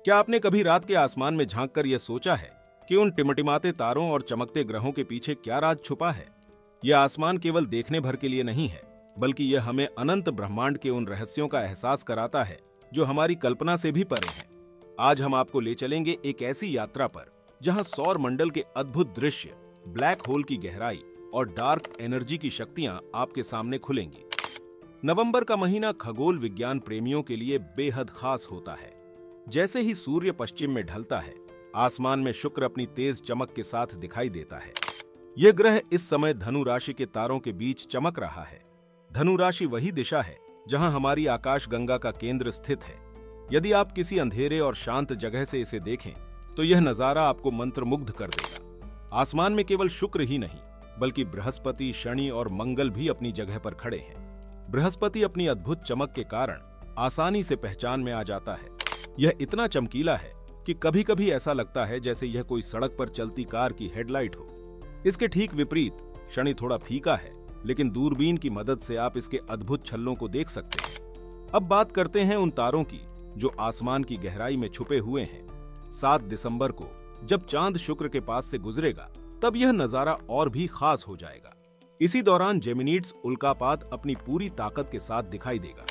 क्या आपने कभी रात के आसमान में झांककर यह सोचा है कि उन टिमटिमाते तारों और चमकते ग्रहों के पीछे क्या राज छुपा है? यह आसमान केवल देखने भर के लिए नहीं है, बल्कि यह हमें अनंत ब्रह्मांड के उन रहस्यों का एहसास कराता है जो हमारी कल्पना से भी परे हैं। आज हम आपको ले चलेंगे एक ऐसी यात्रा पर जहां सौर मंडल के अद्भुत दृश्य, ब्लैक होल की गहराई और डार्क एनर्जी की शक्तियां आपके सामने खुलेंगी। नवंबर का महीना खगोल विज्ञान प्रेमियों के लिए बेहद खास होता है। जैसे ही सूर्य पश्चिम में ढलता है, आसमान में शुक्र अपनी तेज चमक के साथ दिखाई देता है। यह ग्रह इस समय धनु राशि के तारों के बीच चमक रहा है। धनु राशि वही दिशा है जहां हमारी आकाश गंगा का केंद्र स्थित है। यदि आप किसी अंधेरे और शांत जगह से इसे देखें तो यह नजारा आपको मंत्रमुग्ध कर देगा। आसमान में केवल शुक्र ही नहीं, बल्कि बृहस्पति, शनि और मंगल भी अपनी जगह पर खड़े हैं। बृहस्पति अपनी अद्भुत चमक के कारण आसानी से पहचान में आ जाता है। यह इतना चमकीला है कि कभी-कभी ऐसा लगता है जैसे यह कोई सड़क पर चलती कार की हेडलाइट हो। इसके ठीक विपरीत शनि थोड़ा फीका है, लेकिन दूरबीन की मदद से आप इसके अद्भुत छल्लों को देख सकते हैं। अब बात करते हैं उन तारों की जो आसमान की गहराई में छुपे हुए हैं। 7 दिसंबर को जब चांद शुक्र के पास से गुजरेगा, तब यह नजारा और भी खास हो जाएगा। इसी दौरान जेमिनीड्स उल्कापात अपनी पूरी ताकत के साथ दिखाई देगा।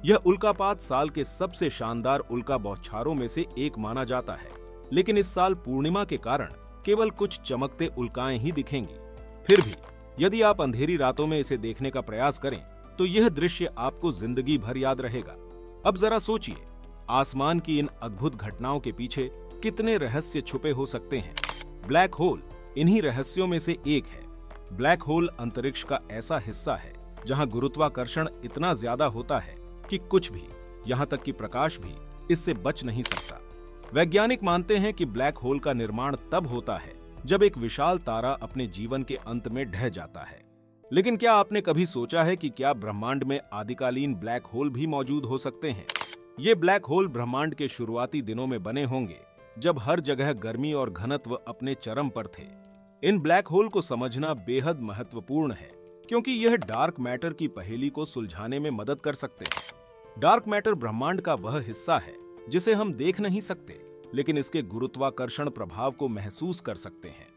यह उल्कापात साल के सबसे शानदार उल्का बौछारों में से एक माना जाता है, लेकिन इस साल पूर्णिमा के कारण केवल कुछ चमकते उल्काएं ही दिखेंगी। फिर भी यदि आप अंधेरी रातों में इसे देखने का प्रयास करें तो यह दृश्य आपको जिंदगी भर याद रहेगा। अब जरा सोचिए, आसमान की इन अद्भुत घटनाओं के पीछे कितने रहस्य छुपे हो सकते हैं। ब्लैक होल इन्हीं रहस्यों में से एक है। ब्लैक होल अंतरिक्ष का ऐसा हिस्सा है जहां गुरुत्वाकर्षण इतना ज्यादा होता है कि कुछ भी, यहां तक कि प्रकाश भी, इससे बच नहीं सकता। वैज्ञानिक मानते हैं कि ब्लैक होल का निर्माण तब होता है जब एक विशाल तारा अपने जीवन के अंत में ढह जाता है। लेकिन क्या आपने कभी सोचा है कि क्या ब्रह्मांड में आदिकालीन ब्लैक होल भी मौजूद हो सकते हैं? ये ब्लैक होल ब्रह्मांड के शुरुआती दिनों में बने होंगे, जब हर जगह गर्मी और घनत्व अपने चरम पर थे। इन ब्लैक होल को समझना बेहद महत्वपूर्ण है, क्योंकि यह डार्क मैटर की पहेली को सुलझाने में मदद कर सकते हैं। डार्क मैटर ब्रह्मांड का वह हिस्सा है जिसे हम देख नहीं सकते, लेकिन इसके गुरुत्वाकर्षण प्रभाव को महसूस कर सकते हैं।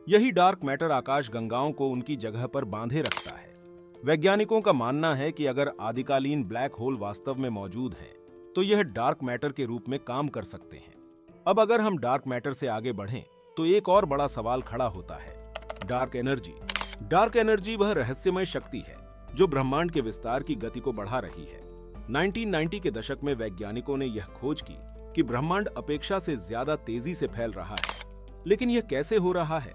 यही डार्क मैटर आकाश गंगाओं को उनकी जगह पर बांधे रखता है। वैज्ञानिकों का मानना है कि अगर आदिकालीन ब्लैक होल वास्तव में मौजूद हैं, तो यह डार्क मैटर के रूप में काम कर सकते हैं। अब अगर हम डार्क मैटर से आगे बढ़ें तो एक और बड़ा सवाल खड़ा होता है, डार्क एनर्जी। डार्क एनर्जी वह रहस्यमय शक्ति है जो ब्रह्मांड के विस्तार की गति को बढ़ा रही है। 1990 के दशक में वैज्ञानिकों ने यह खोज की कि ब्रह्मांड अपेक्षा से ज्यादा तेजी से फैल रहा है। लेकिन यह कैसे हो रहा है?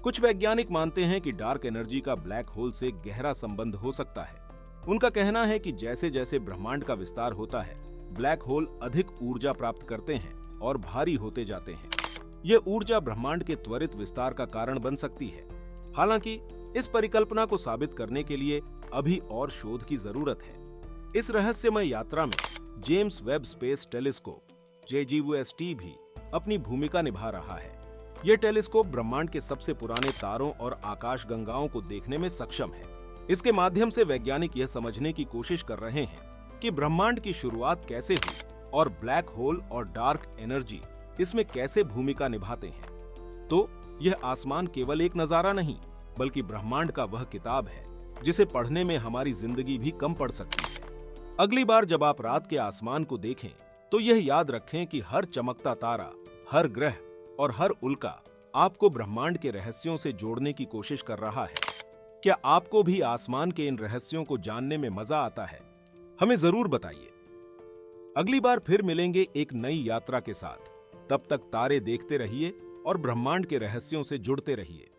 कुछ वैज्ञानिक मानते हैं कि डार्क एनर्जी का ब्लैक होल से गहरा संबंध हो सकता है। उनका कहना है कि जैसे जैसे ब्रह्मांड का विस्तार होता है, ब्लैक होल अधिक ऊर्जा प्राप्त करते हैं और भारी होते जाते हैं। यह ऊर्जा ब्रह्मांड के त्वरित विस्तार का कारण बन सकती है। हालांकि इस परिकल्पना को साबित करने के लिए अभी और शोध की जरूरत है। इस रहस्यमय यात्रा में James Webb space telescope JWST भी अपनी भूमिका निभा रहा है। यह टेलीस्कोप ब्रह्मांड के सबसे पुराने तारों और आकाश गंगाओं को देखने में सक्षम है। इसके माध्यम से वैज्ञानिक यह समझने की कोशिश कर रहे हैं कि ब्रह्मांड की शुरुआत कैसे हुई और ब्लैक होल और डार्क एनर्जी इसमें कैसे भूमिका निभाते हैं। तो यह आसमान केवल एक नजारा नहीं, बल्कि ब्रह्मांड का वह किताब है जिसे पढ़ने में हमारी जिंदगी भी कम पड़ सकती है। अगली बार जब आप रात के आसमान को देखें तो यह याद रखें कि हर चमकता तारा, हर ग्रह और हर उल्का आपको ब्रह्मांड के रहस्यों से जोड़ने की कोशिश कर रहा है। क्या आपको भी आसमान के इन रहस्यों को जानने में मजा आता है? हमें जरूर बताइए। अगली बार फिर मिलेंगे एक नई यात्रा के साथ। तब तक तारे देखते रहिए और ब्रह्मांड के रहस्यों से जुड़ते रहिए।